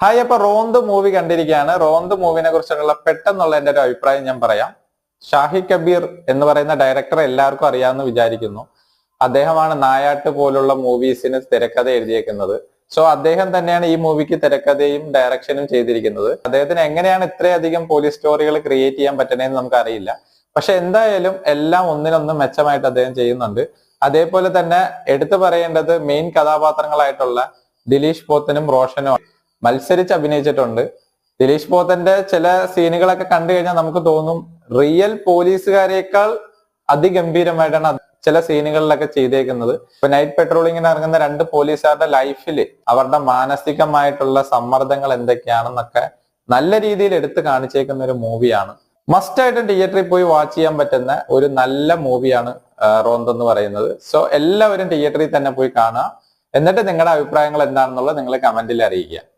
Hi, അപ്പൊ റോന്ത് movie കണ്ടിരിക്കുകയാണ്. റോന്ത് മൂവിനെ കുറിച്ചുള്ള പെട്ടെന്നുള്ള എന്റെ ഒരു അഭിപ്രായം ഞാൻ പറയാം. ഷാഹിദ് കബീർ എന്ന് പറയുന്ന ഡയറക്ടർ എല്ലാവർക്കും അറിയാമെന്ന് വിചാരിക്കുന്നു. അദ്ദേഹമാണ് നായാട്ട് പോലുള്ള മൂവീസിന് തിരക്കഥ എഴുതിയേക്കുന്നത്. സോ അദ്ദേഹം തന്നെയാണ് ഈ മൂവിക്ക് തിരക്കഥയും ഡയറക്ഷനും ചെയ്തിരിക്കുന്നത്. അദ്ദേഹത്തിന് എങ്ങനെയാണ് ഇത്രയധികം പോലീസ് സ്റ്റോറികൾ ക്രിയേറ്റ് ചെയ്യാൻ പറ്റണേന്ന് നമുക്ക് അറിയില്ല. പക്ഷെ എന്തായാലും എല്ലാം ഒന്നിനൊന്നും മെച്ചമായിട്ട് അദ്ദേഹം ചെയ്യുന്നുണ്ട്. അതേപോലെ തന്നെ എടുത്തു പറയേണ്ടത് മെയിൻ കഥാപാത്രങ്ങളായിട്ടുള്ള ദിലീഷ് പോത്തനും റോഷനും മത്സരിച്ച് അഭിനയിച്ചിട്ടുണ്ട്. ദിലീഷ് പോത്തന്റെ ചില സീനുകളൊക്കെ കണ്ടു കഴിഞ്ഞാൽ നമുക്ക് തോന്നും റിയൽ പോലീസുകാരേക്കാൾ അതിഗംഭീരമായിട്ടാണ് ചില സീനുകളിലൊക്കെ ചെയ്തേക്കുന്നത്. ഇപ്പൊ നൈറ്റ് പെട്രോളിങ്ങിന് ഇറങ്ങുന്ന രണ്ട് പോലീസുകാരുടെ ലൈഫിൽ അവരുടെ മാനസികമായിട്ടുള്ള സമ്മർദ്ദങ്ങൾ എന്തൊക്കെയാണെന്നൊക്കെ നല്ല രീതിയിൽ എടുത്ത് കാണിച്ചേക്കുന്ന ഒരു മൂവിയാണ്. മസ്റ്റ് ആയിട്ട് തിയേറ്ററിൽ പോയി വാച്ച് ചെയ്യാൻ പറ്റുന്ന ഒരു നല്ല മൂവിയാണ് റോന്ത് എന്ന് പറയുന്നത്. സോ എല്ലാവരും തിയേറ്ററിൽ തന്നെ പോയി കാണുക. എന്നിട്ട് നിങ്ങളുടെ അഭിപ്രായങ്ങൾ എന്താണെന്നുള്ളത് നിങ്ങൾ കമന്റിൽ അറിയിക്കുക.